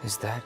Is that...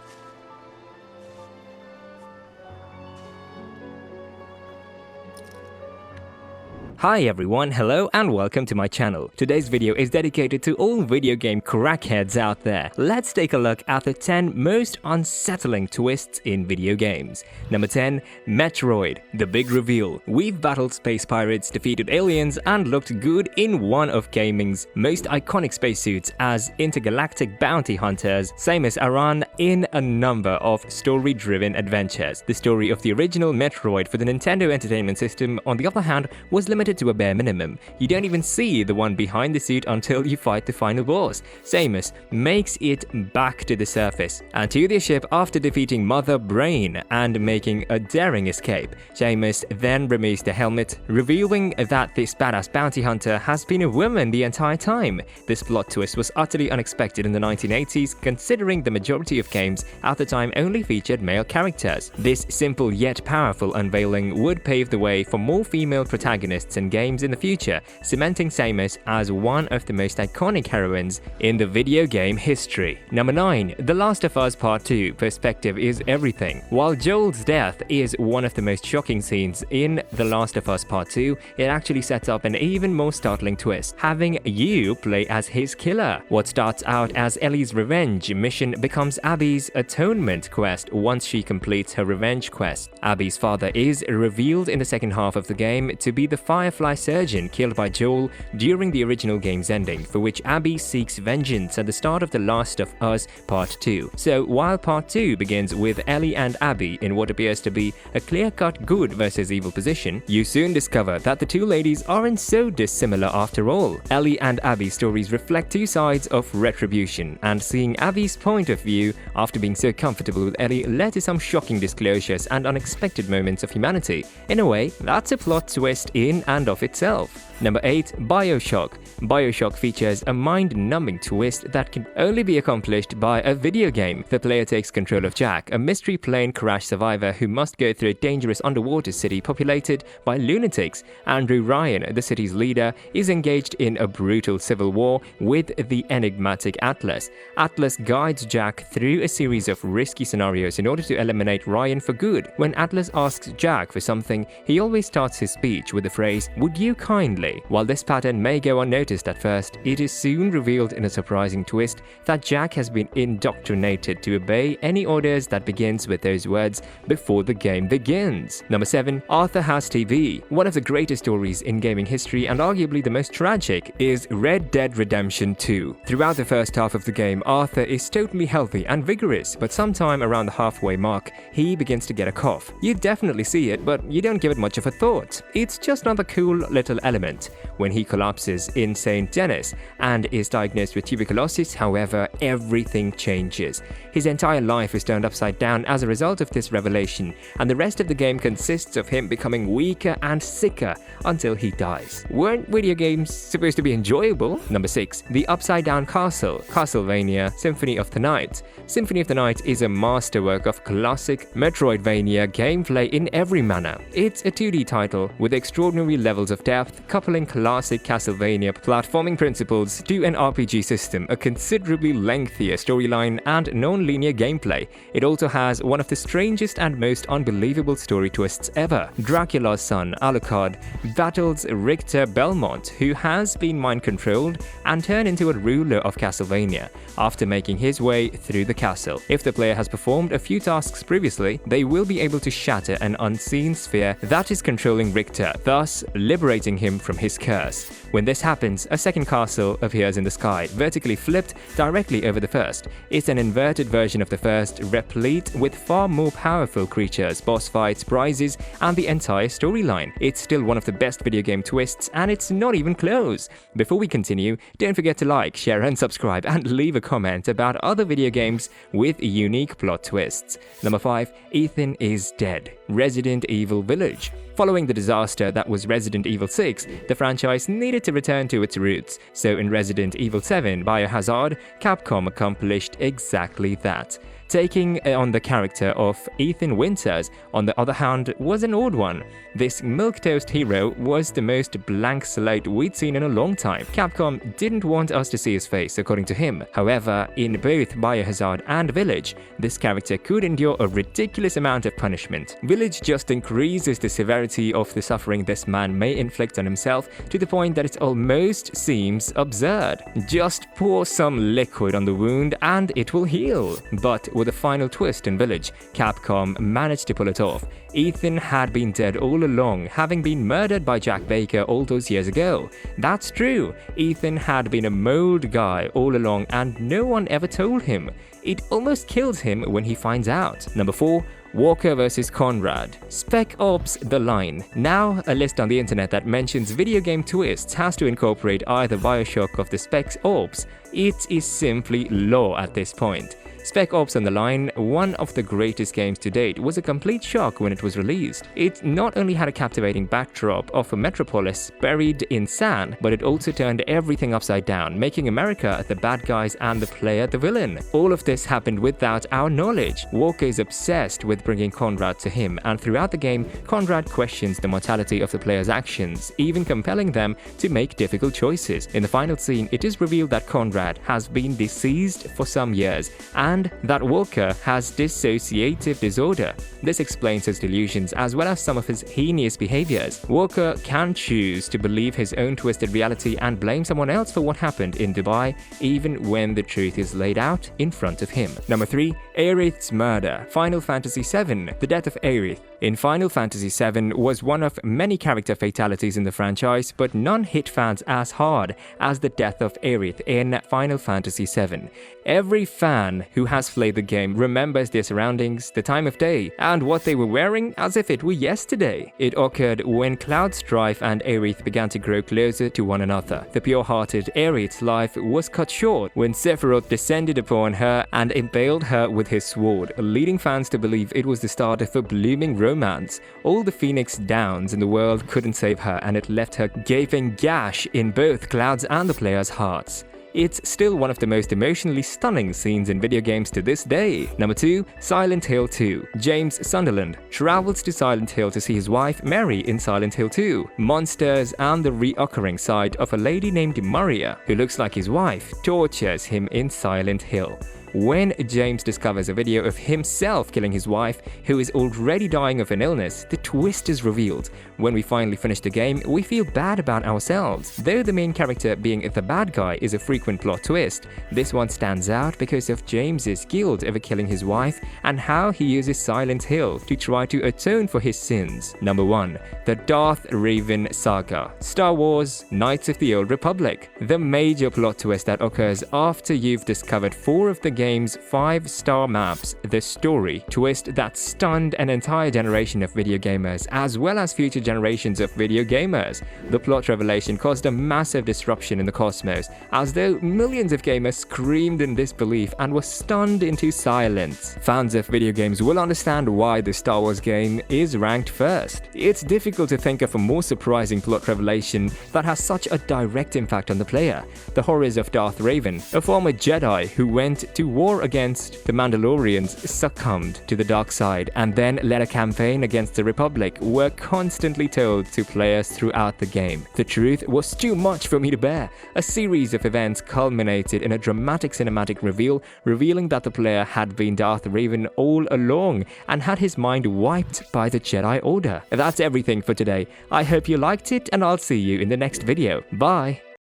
Hi everyone, hello and welcome to my channel. Today's video is dedicated to all video game crackheads out there. Let's take a look at the 10 most unsettling twists in video games. Number 10. Metroid, the big reveal. We've battled space pirates, defeated aliens, and looked good in one of gaming's most iconic spacesuits as intergalactic bounty hunters, Samus Aran in a number of story-driven adventures. The story of the original Metroid for the Nintendo Entertainment System, on the other hand, was limited to a bare minimum. You don't even see the one behind the suit until you fight the final boss. Samus makes it back to the surface and to their ship after defeating Mother Brain and making a daring escape. Samus then removes the helmet, revealing that this badass bounty hunter has been a woman the entire time. This plot twist was utterly unexpected in the 1980s, considering the majority of games at the time only featured male characters. This simple yet powerful unveiling would pave the way for more female protagonists in games in the future, cementing Samus as one of the most iconic heroines in the video game history. Number 9. The Last of Us Part 2. Perspective is everything. While Joel's death is one of the most shocking scenes in The Last of Us Part 2, it actually sets up an even more startling twist, having you play as his killer. What starts out as Ellie's revenge mission becomes Abby's atonement quest once she completes her revenge quest. Abby's father is revealed in the second half of the game to be the Firefly surgeon killed by Joel during the original game's ending, for which Abby seeks vengeance at the start of The Last of Us Part 2. So while Part 2 begins with Ellie and Abby in what appears to be a clear-cut good versus evil position, you soon discover that the two ladies aren't so dissimilar after all. Ellie and Abby's stories reflect two sides of retribution, and seeing Abby's point of view after being so comfortable with Ellie led to some shocking disclosures and unexpected moments of humanity. In a way, that's a plot twist in and of itself. Number 8. BioShock. BioShock features a mind-numbing twist that can only be accomplished by a video game. The player takes control of Jack, a mystery plane crash survivor who must go through a dangerous underwater city populated by lunatics. Andrew Ryan, the city's leader, is engaged in a brutal civil war with the enigmatic Atlas. Atlas guides Jack through a series of risky scenarios in order to eliminate Ryan for good. When Atlas asks Jack for something, he always starts his speech with the phrase, "Would you kindly?" While this pattern may go unnoticed at first, it is soon revealed in a surprising twist that Jack has been indoctrinated to obey any orders that begins with those words before the game begins. Number 7. Arthur Has TV. One of the greatest stories in gaming history and arguably the most tragic is Red Dead Redemption 2. Throughout the first half of the game, Arthur is totally healthy and vigorous, but sometime around the halfway mark, he begins to get a cough. You definitely see it, but you don't give it much of a thought. It's just another cool little element. When he collapses in St. Denis and is diagnosed with tuberculosis, however, everything changes. His entire life is turned upside down as a result of this revelation, and the rest of the game consists of him becoming weaker and sicker until he dies. Weren't video games supposed to be enjoyable? Number 6. The Upside Down Castle. Castlevania Symphony of the Night. Symphony of the Night is a masterwork of classic Metroidvania gameplay in every manner. It's a 2D title with extraordinary levels of depth, coupling classic Castlevania platforming principles to an RPG system, a considerably lengthier storyline, and non-linear gameplay. It also has one of the strangest and most unbelievable story twists ever. Dracula's son, Alucard, battles Richter Belmont, who has been mind-controlled and turned into a ruler of Castlevania after making his way through the castle. If the player has performed a few tasks previously, they will be able to shatter an unseen sphere that is controlling Richter, thus liberating him from his curse. When this happens, a second castle appears in the sky, vertically flipped directly over the first. It's an inverted version of the first, replete with far more powerful creatures, boss fights, prizes, and the entire storyline. It's still one of the best video game twists, and it's not even close. Before we continue, don't forget to like, share, and subscribe, and leave a comment about other video games with unique plot twists. Number 5. Ethan is Dead. Resident Evil Village. Following the disaster that was Resident Evil 6, the franchise needed to return to its roots, so in Resident Evil 7 Biohazard, Capcom accomplished exactly that. Taking on the character of Ethan Winters, on the other hand, was an odd one. This milquetoast hero was the most blank slate we'd seen in a long time. Capcom didn't want us to see his face, according to him. However, in both Biohazard and Village, this character could endure a ridiculous amount of punishment. Village just increases the severity of the suffering this man may inflict on himself to the point that it almost seems absurd. Just pour some liquid on the wound and it will heal. But with a final twist in Village, Capcom managed to pull it off. Ethan had been dead all along, having been murdered by Jack Baker all those years ago. That's true. Ethan had been a mold guy all along and no one ever told him. It almost kills him when he finds out. Number 4. Walker vs. Conrad. Spec Ops: The Line. Now, a list on the internet that mentions video game twists has to incorporate either Bioshock of the Spec Ops. It is simply law at this point. Spec Ops: The Line, one of the greatest games to date, was a complete shock when it was released. It not only had a captivating backdrop of a metropolis buried in sand, but it also turned everything upside down, making America the bad guys and the player the villain. All of this happened without our knowledge. Walker is obsessed with bringing Conrad to him, and throughout the game, Conrad questions the mortality of the player's actions, even compelling them to make difficult choices. In the final scene, it is revealed that Conrad has been deceased for some years, and that Walker has dissociative disorder. This explains his delusions as well as some of his heinous behaviors. Walker can choose to believe his own twisted reality and blame someone else for what happened in Dubai, even when the truth is laid out in front of him. Number 3. Aerith's murder. Final Fantasy VII. The death of Aerith. In Final Fantasy VII was one of many character fatalities in the franchise, but none hit fans as hard as the death of Aerith in Final Fantasy VII. Every fan who has played the game remembers their surroundings, the time of day, and what they were wearing as if it were yesterday. It occurred when Cloud Strife and Aerith began to grow closer to one another. The pure-hearted Aerith's life was cut short when Sephiroth descended upon her and impaled her with his sword, leading fans to believe it was the start of a blooming romance. All the Phoenix Downs in the world couldn't save her, and it left her gaping gash in both Cloud's and the players' hearts. It's still one of the most emotionally stunning scenes in video games to this day. Number 2. Silent Hill 2. James Sunderland travels to Silent Hill to see his wife Mary in Silent Hill 2. Monsters and the reoccurring side of a lady named Maria, who looks like his wife, tortures him in Silent Hill. When James discovers a video of himself killing his wife, who is already dying of an illness, the twist is revealed. When we finally finish the game, we feel bad about ourselves. Though the main character being the bad guy is a frequent plot twist, this one stands out because of James's guilt over killing his wife and how he uses Silent Hill to try to atone for his sins. Number 1. The Darth Revan Saga. Star Wars: Knights of the Old Republic. The major plot twist that occurs after you've discovered 4 of the game's 5-star maps, the story twist that stunned an entire generation of video gamers as well as future generations of video gamers. The plot revelation caused a massive disruption in the cosmos, as though millions of gamers screamed in disbelief and were stunned into silence. Fans of video games will understand why the Star Wars game is ranked first. It's difficult to think of a more surprising plot revelation that has such a direct impact on the player. The horrors of Darth Revan, a former Jedi who went to war against the Mandalorians, succumbed to the dark side and then led a campaign against the Republic, were constantly told to players throughout the game. The truth was too much for me to bear. A series of events culminated in a dramatic cinematic reveal, revealing that the player had been Darth Revan all along and had his mind wiped by the Jedi Order. That's everything for today. I hope you liked it, and I'll see you in the next video. Bye!